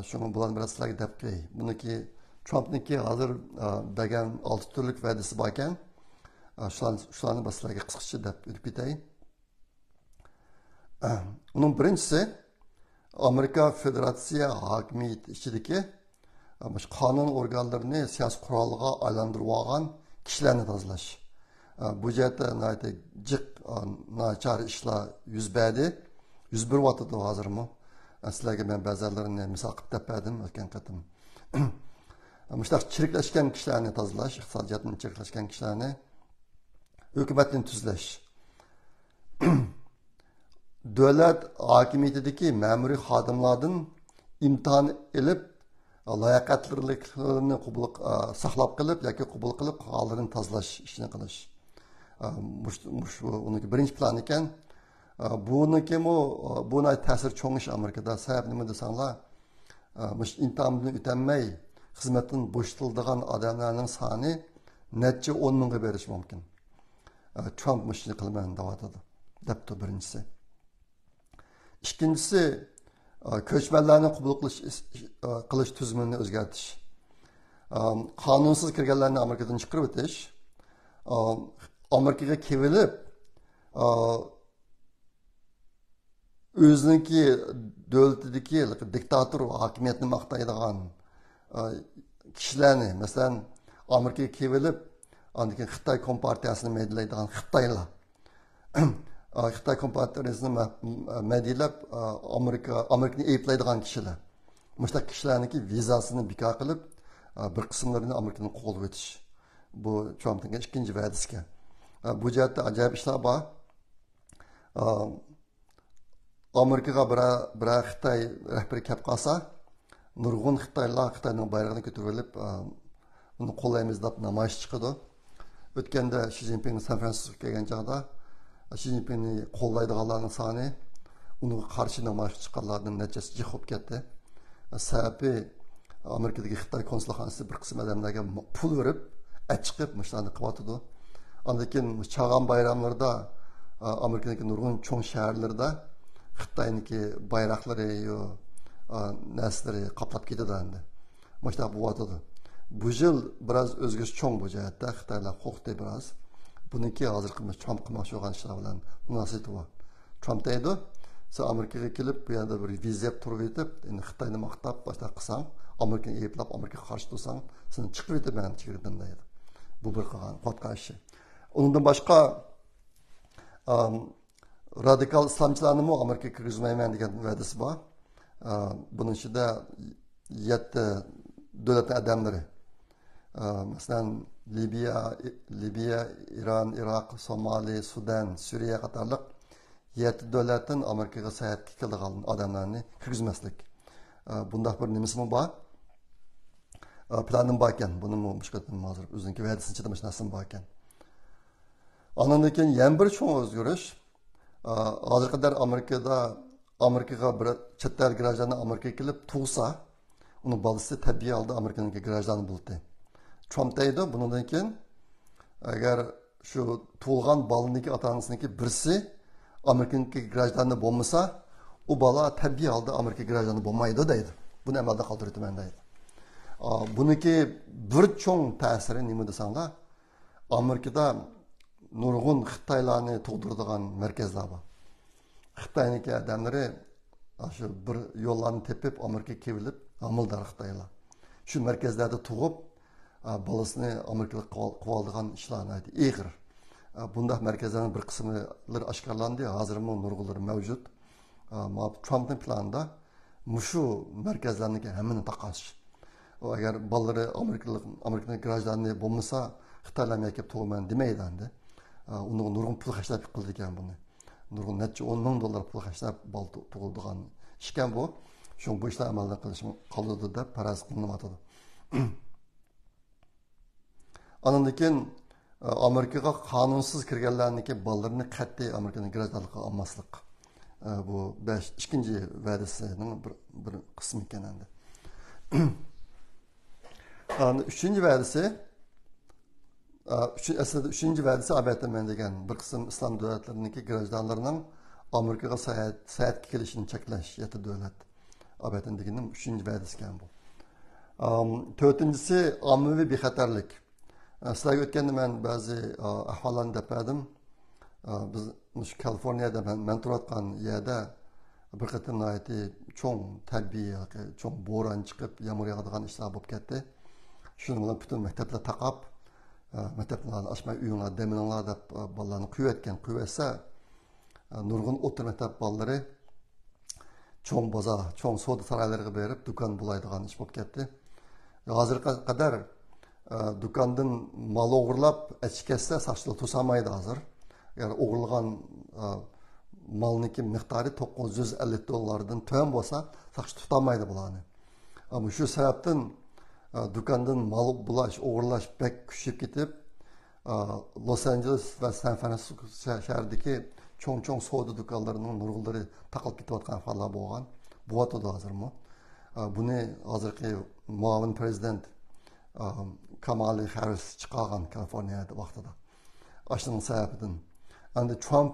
Shuni bularni biraz sizlarga deb qo'yay. Buniki Trumpniki hozir degan 6 turlik va'dasi bor ekan. Shularni biz sizlarga qisqacha deb o'tib ketay. Uning birinchisi Amerika Federatsiya hokimiyati ichidagi qonun organlarini siyosiy qurolga aylantirib olgan kishilarni tozalash. Bu jihatda jiq nachar ishlar yuz berdi. 101 vatidi hozirmi? Sizlarga men ba'zilarini misol qilib deb berdim o'tgan qatim. Mushtaq chiriklashgan kishilarni tozalash, iqtisodiyotni chiriklashgan kishilarni hukumatni tuzlash. Davlat hokimiyatidagi ma'muriy xodimlardan imtihon olib, layoqatliliklarni saqlab qilib yoki qabul qilib holarini tozalash ishini qilish. Uniki birinchi plan ekan. Buna ta'sir cho'ngish Amerikada. Sabab nima desanglar, imtihonni o'tolmay xizmatdan bo'shatiladigan odamlarning soni necha 10 mingga berish mumkin. Trump shuni qilmayman deyotdi. Debdi birinchisi. Ikkinchisi ko'chmanlarni qabul qilish tuzumini o'zgartirish. Qonunsiz kirganlarni Amerikadan chiqarib o'tish. Amerikaga kelib o'ziniki davlatidagi diktator hokimiyatni maqtaydigan kishilarni, masalan, Amerikaga kelib, andiki Xitoy kompartiyasini medlaydigan Xitoylar. Xitoy kompartiyasini medlab Amerikani aybladigan kishilar. Mushta kishilarniki vizasini bekor qilib, bir qismlarini Amerikadan qo'lga o'tish. Bu Trumpning ikkinchi va'dasi. Bu jihatda ajoyib ishlar bor. Amerikaga bir Xitoy rahbari kelib qolsa, nurg'un Xitoylar Xitoyning bayrog'ini ko'tarib olib, uni qo'llaymiz deb namoyish chiqadi. O'tganda Xi Jinping San Fransiskoga kelgan chog'da Xi Jinpingni qo'llaydiganlarning soni Onun qarshi namoyish chiqqanlarning nechasi jiq bo'lib ketdi. Sababi Amerikadagi Xitoy konsulxonasi bir qism odamlarga pul berib, chiqib mushlarni qilyotdi. Ondan keyin Chag'an bayramlarida Amerikadagi nurg'un cho'ng shaharlarda Xitoyniki bayroqlari yo naslari qaplab ketadi endi. Mushlar bo'lyotdi. Bu yil biroz o'zgarish cho'ng bu jihatda Xitoylar qo'rqdi biroz. Buniki hozirgi Trump qilmoqchi bo'lgan ishlar bilan munosabati bor. Trump deydi, sen Amerikaga kelib, bu yerda bir viza turib etib, endi Xitoyni maqtab boshqa qilsang, Amerikani eplab, Amerikaga qarshi tursang, seni chiqib etaman chegirdim deydi. Bu bir qilgan qotqashi. Undan boshqa radikal islomchilarni mu Amerikaga kirgizmayman degan va'dasi bor. Bunun ichida 7 davlat adamlari, masalan Libiya, İran, Iroq, Somali, Sudan, Suriya qatorliq 7 davlatdan Amerikaga sayohatga kelgan odamlarni kirgizmaslik. Bundaq bir nimasi bor? Planim bor ekan. Buni mushkatdan hozir o'ziniki va'dasini chidamoq narsam bor ekan. Ondan keyin yana bir cho'ng o'zgarish. Hozirga qadar Amerikaga bir chet el grajani Amerikaga kelib tug'sa, uni bolasi tabiiy holda Amerikaning grajani bo'ldi. Trump deydi, bundan keyin agar shu tug'ilgan bolaniki ota-onasiniki birsi Amerikaning grajani bo'lmasa, u bola tabiiy holda Amerika grajani bo'lmaydi deydi. Buni amalda qoldirdim deydi. Buniki bir cho'ng ta'siri nima desanglar, Amerikada nurg'un Xitoylarni tug'diradigan markazlar bor. Xitoyniki odamlari shu bir yo'llarni tepib Amerikaga kelib, amildor Xitoylar. Shu markazlarda tug'ib, bolasini Amerikaga qo'yadigan ishlarni aytdi. Ig'ir. Bundaq markazlarning bir qismlari oshkorlandi, hozirmi nurg'unlari mavjud. Trumpning planida mushu markazlarniki hammani taqash. Agar bolalari Amerikaning grajlari bo'lmasa, Xitoylarga kelib tug'man demaydi endi. Uni nurg'un pul xarjlab qildi ekan buni. Nurg'un necha 10 ming dollar pul xarjlab bol tug'ildigan ishkan bu. Shu bu ishlar amalda qilishim qoldi deb faraz qilinmoqda. Ondan keyin Amerikaga qonunsiz kirganlarniki bolalarini qat'iy Amerikaning grajdanligiga olmaslik. Bu 2-chi va'dasining bir qismi ekan endi. 3-chi va'dasi aslida 3-chi va'dasi abatman degan bir qism islom davlatlarining grajdanlarining Amerikaga sayohatga kelishini cheklash, 7 davlat abatman deganning 3-chi va'dasi ekan bu. 4-chisi ommaviy bexatarlik. Sizlarga o'tganda men ba'zi ahvollarni deb berdim. Biz Kaliforniyada men turayotgan yerda bir qator cho'ng tabiiy, cho'ng bo'ron chiqib, yomg'ir yog'adigan ishlar bo'lib ketdi. Shuning bilan butun maktablar taqab, maktablarni ochmay uyinglar demininglar deb bolalarni quyayotgan. Quyatsa, nurg'un o'rta maktab bolalari cho'ng bozor, cho'ng savdo saroylariga berib, do'kon bulaydigan ish bo'lib ketdi. Hozirga qadar do'kondan mal o'g'irlab ichkasa soqchilar to'samaydi hozir. Agar o'g'irlagan malniki miqdori $950 tön bo'lsa, soqchi tutamaydi bularni. Ammo shu sababdan do'kondan mal bulash, o'g'irlash bek kuchayib ketib, Los Angeles va San Francisco shahridagi cho'ng savdo do'konlarining nurg'unlari taqilib ketayotgan hollar bo'lgan. Bo'yotdi hozirmi? Buni hozirgi muavin prezident Kamala Harris chiqargan Kaliforniyada vaqtida. Ashning sababidan. Endi Trump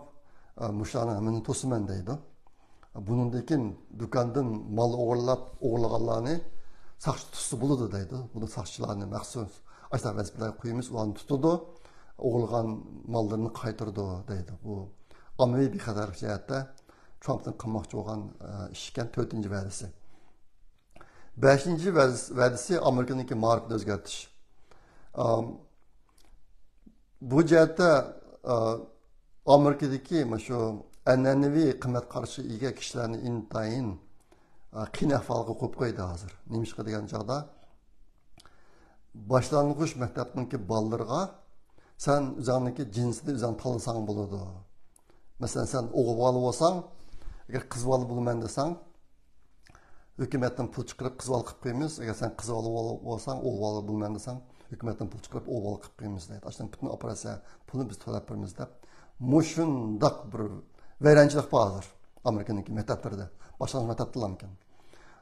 mushlarni hammani to'siman deydi. Bundan keyin do'kondan mal o'g'irlaganlarni soqchi tutsa bo'ladi deydi. Buni soqchilarni maxsus ashta vazifalar qo'yamiz, ularni tutadi, o'g'irlagan mallarni qaytardi deydi. Bu ommaviy bexatarlik jihatda Trumpning qilmoqchi bo'lgan ish ekan 4-chi va'dasi. 5-chi va'dasi Amerikaniki ma'rifni o'zgartirish. Bu jihatda Amerikadagi shu an'anaviy qimmat qarashi ega kishilarni intayin qiyin ahvolga qo'yib qo'ydi hozir. Nimishqa degan joyda boshlang'ich maktabniki bolalarga sen o'zingniki jinsni o'zing tanlasang bo'ladi. Masalan, sen o'g'il bola bo'lsang, agar qiz bola bo'laman desang, hukumatdan pul chiqarib qiz bola qilib qo'yamiz. Agar sen qiz bola bo'lsang, o'g'il bola bo'laman desang, hukumatdan pul chiqarib o'g'il bola qilib qo'yamiz deydi. Ashtan butun operatsiya pulni biz to'lab beramiz deb. Mushundaq bir vayronchilik bor hozir Amerika'nınki mekteplerinde. Başlangıç mekteptilerken.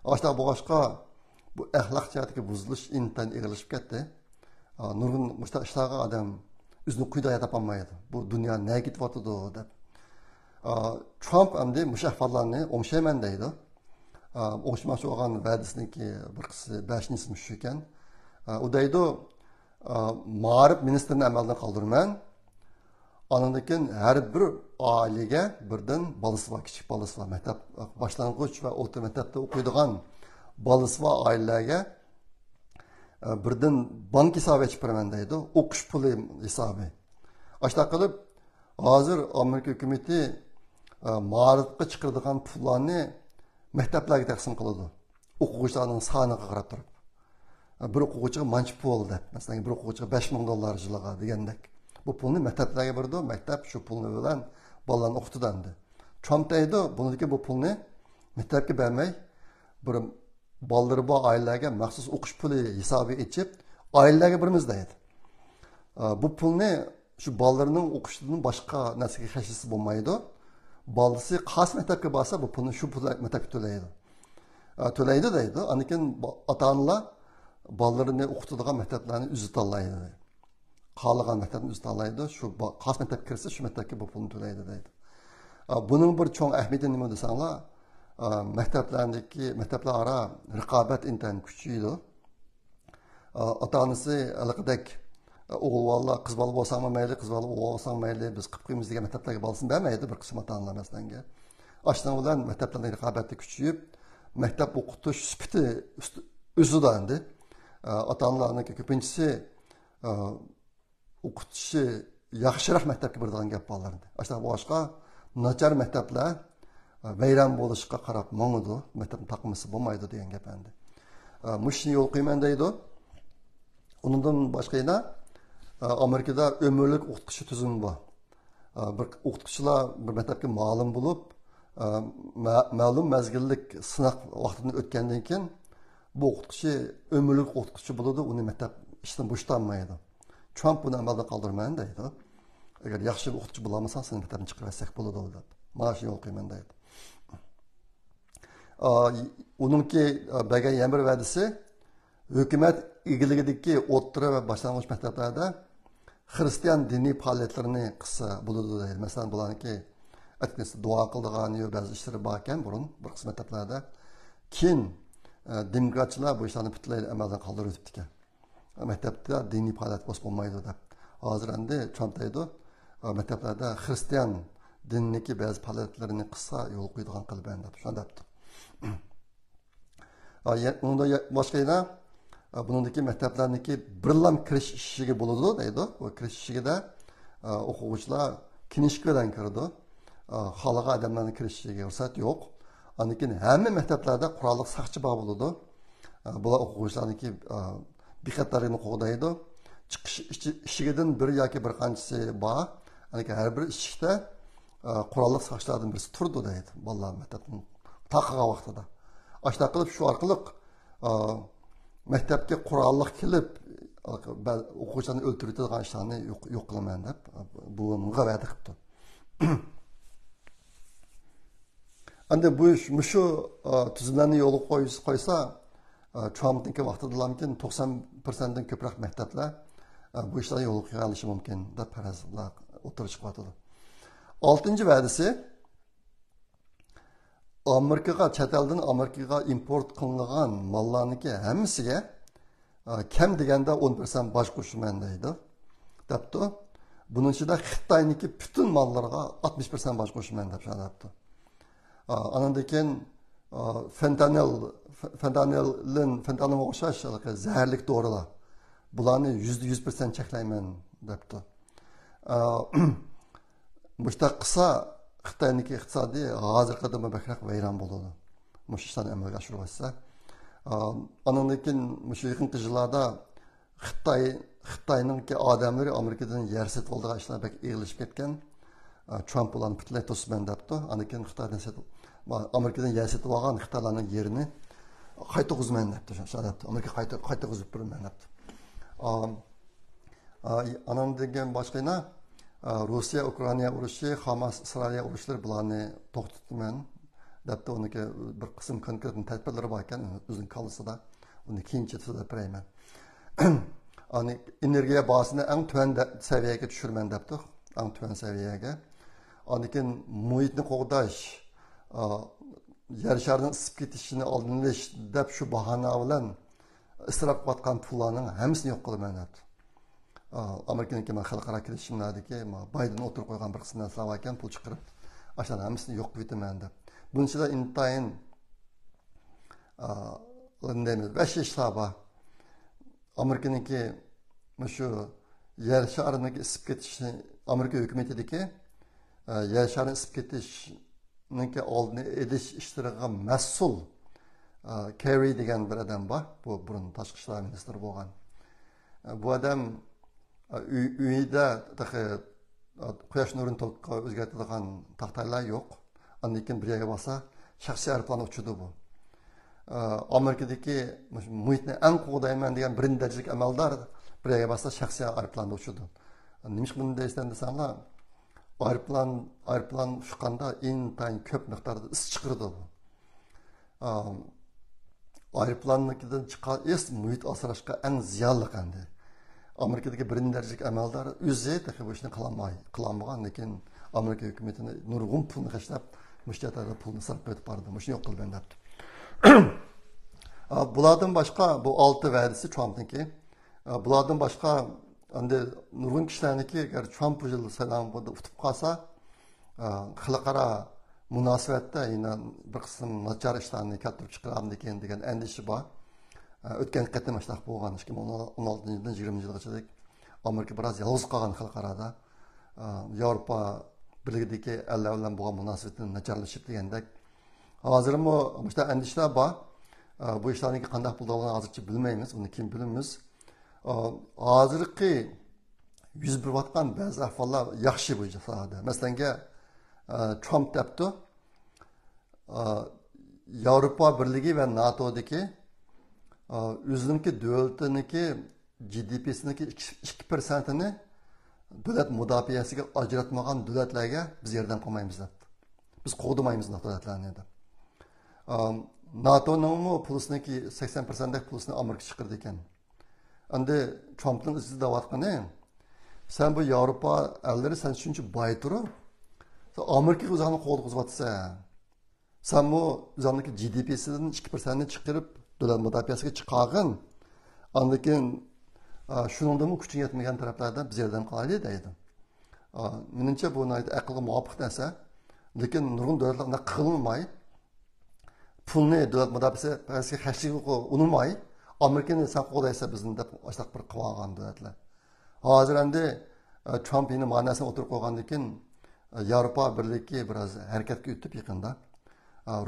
Aşağı bu başka bu ahlak cihetindeki buzuluş inten eğrilişip gitti. Nurgun müştaşlağı adam üzünü kuyda yatapamaydı. Bu dünya ne gitip atıdı dep. Trump hem müşahfarlarını oңşaymandaydı. Oңşamakçı olan vədisindeki bir kısı 5. sınıf ekan. O deydi ma'arif ministerini amaldan kaldırman. Anındakin her bir ailege birden balısı var, küçük balısı var. Mektep başlangıç ve orta mektepte okuyduğun balısı var ailelerge birden bank hesabı açıp vermendeydi. Okuş pulu hesabı. Aşağı kalıp hazır Amerika hükümeti mağarıpka çıkırdığın pullarını mekteplerge taksim kılıyordu. Okuyucularının sağına qarab turib. Bir okuyucuga manchi pul deb, masalan, bir okuyucuga $5000 yiliga degandek. Bu pulni mekteplerge berdi, mektep şu pulni bilan bolalarni o'qitdi endi. Trump deydi, buniki bu pulni mektepga bermay, bir bolaları bor ailelerge maxsus o'qish puli hisobi etib, ailelerge beramiz deydi. Bu pulni şu bolalarning o'qishidan boshqa narsaga xarjlisi bo'lmaydi. Bolasi xos maktabga borsa, bu pulni shu pul maktabga to'laydi. To'laydi deydi. Anikin ota-onalar bolalarini o'qitadigan maktablarni uzib tanlaydi. Xohlagan maktabni uzib tanlaydi. Shu xos maktabga kirsa, shu maktabga bu pulni to'laydi deydi. Buning bir cho'ng ahamiyati nima desanglar, maktablararo raqobat intan kuchaydi. Ota-onasi alaqadek o'g'il bola, qiz bola bo'lsangmi mayli, qiz bola o'g'il bo'lsang mayli, biz qilib qo'yamiz degan maktablarga bolasini bermaydi bir qism ota-onalar masalanga. Ashuna bilan maktablarning raqobati kuchayib, maktab o'qitish sifati o'sidi endi. Ota-onalarning ko'pinchisi o'qitishi yaxshiroq maktabga boradigan gap bolalarni. Ashuna boshqa nachar maktablar vayron bo'lishga qarab mong'idi, maktabni taqmisi bo'lmaydi degan gap endi. Mushni yo'l qo'yman deydi. Undan boshqa yana Amerika'da ömürlük o'qituvchi tuzumi bor. Bir o'qituvchilar bir maktabga ma'lum bo'lib, ma'lum mazgillik sinoq vaqtini o'tgandan keyin bu o'qituvchi ömürlük o'qituvchi bo'ladi, uni maktab ishdan bo'shatanmaydi. Trump buni amalda qoldirmaydi deydi. Agar yaxshi o'qituvchi bo'lolmasang, seni maktabdan chiqarsak bo'ladi deb. Mana shu yo'l qo'yman deydi. Uningki bergan yana bir va'dasi hukumat egiligidagi o'rta va boshlang'ich maktablarda Hristiyan diniy faoliyatlarini qilsa bo'ladi deydi. Masalan, bularniki aytgancha duo qiladigan yo ba'zi ishlari bor ekan burun bir qism maktablarda. Keyin demokratchilar bu ishlarni butunlay amaldan qoldirib o'tibdi ekan. Maktabda diniy faoliyat bo'lmaydi deb. Hozir endi Trump deydi, maktablarda Hristiyan dinidagi ba'zi faoliyatlarini qilsa yo'l qo'yadigan qilib deb shunday debdi. Unda boshqa yana buningdagi maktablarniki birlam kirish ishiga bo'ladi deydi. O kirish ishigida o'quvchilar kinishka bilan kirdi. Xohlagan odamlarning kirishiga ruxsat yo'q. Anikin hamma maktablarda qurolli saqchi bor bo'ladi. Bular o'quvchilarniki diqqatlarini qo'g'daydi. Chiqish ishigidan bir yoki bir qanchasi bor. Anikin har bir ishda qurolli saqchilardan birisi turdi deydi. Bolalar maktabning taqigan vaqtida. Ashta qilib shu orqali maktabga qurolliq kelib o'quvchilarni o'ltiradigan ishlarni yo'q qilaman deb bu bunga va'da qilibdi. Endi bu shu tuzumlarni yo'lga qo'ysa Trumpniki vaqtidalamkin 90% dan ko'proq maktablar bu ishlarni yo'lga qo'yishi mumkin deb farazlar o'tirib chiqyapti. 6-chi va'dasi Amerikaga chet eldan Amerikaga import qilingan mallarniki hammasiga kam deganda 10% boj qo'shiman deydi. Debdi. Buning ichida Xitoyniki butun mallarga 60% boj qo'shiman deb sanabdi. Andan keyin fentanil o'xshash zaharli dorilar. Bularni %100% cheklayman debdi. Mushtaq qilsa Xitoyniki iqtisodiy hozir qadamda bakroq vayron bo'ladi. Mush ishlarni amalga oshirsa, andan keyin mush yaqinqi yillarda Xitoyningki odamlari Amerikadan yer sotib oldigan ishlar bak egilishib ketgan. Trump ularni butunlay to'sman debdi. Andan keyin Xitoydan Amerikadan yer sotib olgan Xitoylarning yerini qayta o'zman debdi. Shunday debdi. Amerika qayta o'zib beraman debdi. Andan keyin boshqa yana Rossiya Ukrayna urushi, Hamas Isroil urushlari bularni to'xtatman debdi. Uniki bir qism konkret tadbirlari bor ekan o'zining kallasida. Uni keyincha so'zlab berayman. Ani energiya bahasini eng tuvan saviyaga tushirman debdi. Eng tuvan saviyaga. Anikin muhitni qo'g'dash, yer sharining isib ketishini oldini olish deb shu bahona bilan isrof qilayotgan pullarning hammasini yo'q qilaman debdi. Amerika'nın xalqaro kelishimlardagi Bayden o'tirib qo'ygan bir qism narsalar ekan, pul chiqarib, ashuni hammasini yo'q qilib etaman deb. Bunun ichida intayin vash ishlar bor. Amerika'ningki shu yer sharidagi isib ketishni Amerika hukumatidagi yer sharini isib ketishninki oldini olish ishlariga mas'ul Kerry degan bir odam bor. Bu burun tashqi ishlar ministri bo'lgan. Bu odam uyida quyosh nurini o'zgartiradigan taxtalar yo'q. Ondan keyin bir yerga borsa, shaxsiy aeroplan uchadi bu. Amerikadagi muhitni eng qo'g'dayman degan birinchi darajalik amaldor bir yerga borsa, shaxsiy aeroplanda uchadi. Nima bunday deysan desanglar, aeroplan uçqanda intayin ko'p miqdorda is chiqaradi bu. Aeroplannikidan chiqqan is muhit asrashga eng ziyonli qanday. Amerikadagi birinchi darajalik amaldor o'zi bu ishni qilolmagan, lekin Amerika hukumatini nurg'un pulni tashlab, mushtatada pulni sarf etib bordi. Shuni yo'q qilgan debdi. Bulardan boshqa bu 6 va'dasi Trumpniki. Bulardan boshqa endi nurg'un kishilarniki agar Trump bu yil saylovda utib qolsa, xalqaro munosabatda yana bir qism nachar ishlarni keltirib chiqaramikan degan andishi bor. O'tgan qatim ishlaq bo'lgan 2016-yildan 20-yilgacha Amerika biroz yolg'iz qolgan xalqarada Yevropa birligidagi allar bilan bo'lgan munosabatni nacharlashib degandek. Hozirmi bu andishlar bor. Bu ishlarning qanday bo'lganini hozircha bilmaymiz, uni kim bilamiz. Hozirgi yuz berayotgan ba'zi ahvollar yaxshi bu sohada. Masalan, Trump debdi, Yevropa birligi va NATO'dagi o'zininki davlatiniki GDP'siniki 2%ni davlat mudofaasiga ajratmagan davlatlarga biz yerdan qolmaymiz deb. Biz qo'g'damaymiz davlatlarni deb. NATO'ning pulisiniki 80%dak pulisini Amerika chiqardi ekan. Endi Trumpning izida deyotgani, sen bu Yevropa ellari sen shuncha boy turib, Amerika o'zini qo'lga uzatsa, sen bu o'ziniki GDP'sidan 2%ni chiqarib davlat mudofaasiga chiqargan, undan keyin shuningdek kuching yetmagan taraflardan biz yerdan qolaylik deydi. Menimcha bu aqlga muvofiq narsa, lekin nurg'un davlatlar qilmay pulni davlat mudofaasiga xarjlashga unumay Amerikani sen qo'llaysa bizni deb boshqa bir qilgan davlatlar. Hozir endi Trump yine ma'nosini o'tirib qo'ygandan keyin Yevropa birligi biroz harakatga o'tib yaqinda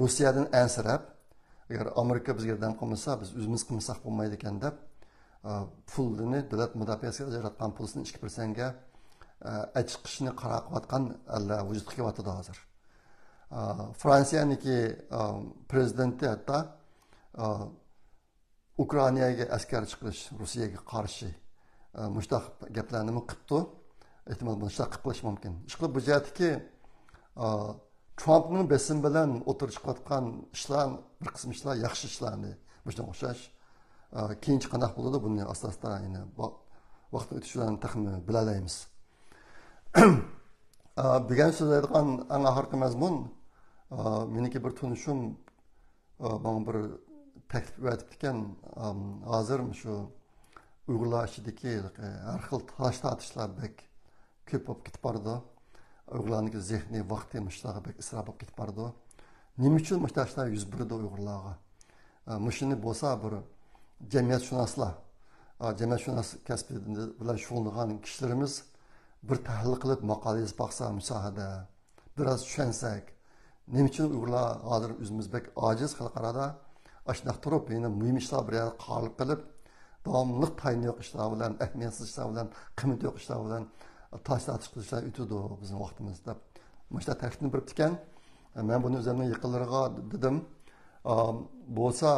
Rossiyadan ansirab, agar Amerika bizga yordam qilmasa, biz o'zimiz qilmasak bo'lmaydi ekan deb pulni davlat mudofaasiga ajratgan pulni 2%ga chiqishni qaror qilayotgan allar vujudga kelyapti hozir. Fransiyaniki prezidenti hatto Ukraynaga askar chiqarish, Rossiyaga qarshi mushtaq gaplarni qilibdi. Ehtimol buni shaq qilish mumkin. Ishqilib bu jihatki Trumpning besim bilan o'tirib chiqayotgan ishlar, bir qism ishlar yaxshi ishlarni bunga o'xshash. Keyinchi qanday bo'ladi buni asosda yana vaqt o'tishi bilan taxmin bilalaymiz. Degan so'zlaydigan eng oxirgi mazmun meniki bir tunishim bana bir taklif etib ekan, hozir shu Uyg'urlar ichidagi har xil talash tortishlar bek ko'p bo'lib ketib bordi. Uyg'urlarning zehni vaqti mushtaqa bek isrof bo'lib ketib bordi. Nima uchun mushtaqa yuz berdi Uyg'urlarga? Mushuni bo'lsa bir jamiyatshunos kasbi bilan shug'ullangan kishilarimiz bir tahlil qilib maqola yozib baqsa musohada biroz tushunsak, nima uchun Uyg'urlar hozir o'zimiz bek ojiz xalqarada ashunaq turib, yana muhim ishlar bir yerga qolib qilib, davomli tayini yo'q ishlar bilan, ahamiyatsiz ishlar bilan, qiymati yo'q ishlar bilan tashlatish qilishlar o'tadi bizning vaqtimizda. Mana taklifni berib ekan, men buni o'zimning yaqinlariga dedim, bo'lsa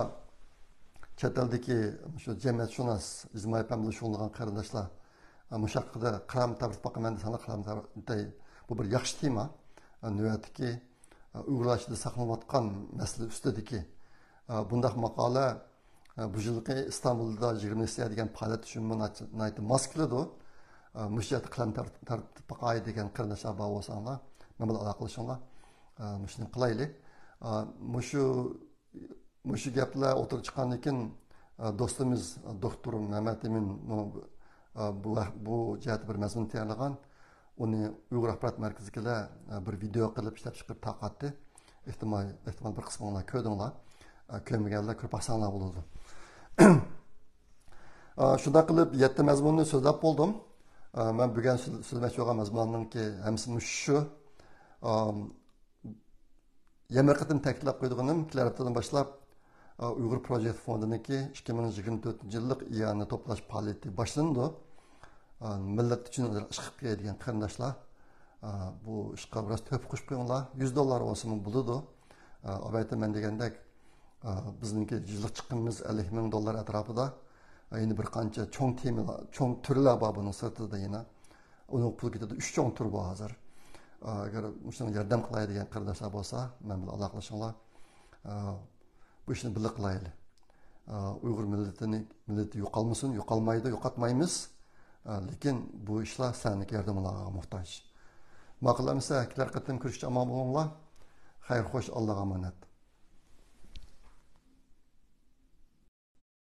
chet eldagi shu jamiyatshunos ijtimoiy fan bilan shug'ullangan qarindoshlar Muşaqqida qilam tartib baqaman sana qilam bu bir yaxshi tema. Növətdəki Uyg'urlashda saqlanayotgan masala ustidagi bundaq maqola bu yilgi Istanbulda 20 degan faoliyat uchun mos keladi. Müşjat qilam tartib baqay degan qarindoshlar bor bo'lsanglar, men bilan aloqa qilishinglar. Shuni qilaylik. Mushu gaplar o'tirib chiqqandan keyin do'stimiz doktor Mehmet Emin bu jihat bir mazmun tayyorlagan. Uni Uyg'ur axborot markaziga bir video qilib ishlab chiqib taqatdi. Ehtimol bir qismini ko'rdinglar. Ko'rmaganlar ko'rib baxsanglar bo'ladi. Shunda qilib 7 mazmunni so'zlab bo'ldim. Men bugun so'zlamoqchi bo'lgan mazmunlarningki hamsi shu. Yana bir qatim ta'kidlab qo'yganim, kelar haftadan boshlab Uyg'ur Project Fondiniki 2024-yillik iyani to'plash faoliyati boshlandi. Millat uchun ish qilib keladigan qarindoshlar bu ishga biroz to'p qo'shib qo'yinglar. $100 olsa bo'ladi. Albatta men degandek bizningki yillik chiqimimiz $50,000 atrofida. Yine bir qancha cho'ng temalar, cho'ng turlar bor buning sirtida yana. Uning pul ketadi 3 cho'ng tur bor hozir. Agar shunga yordam qiladigan qarindoshlar bo'lsa, men bilan aloqa qilishinglar. Bu ishni birga qilaylik. Uyg'ur millati yo'qolmasin, yo'qolmaydi, yo'qotmaymiz. Lekin bu ishlar saniki yordamlarga muhtoj. Maqolamizda kelar qatim ko'rishga omon bo'linglar. Xayr xo'sh, Allohga omonat.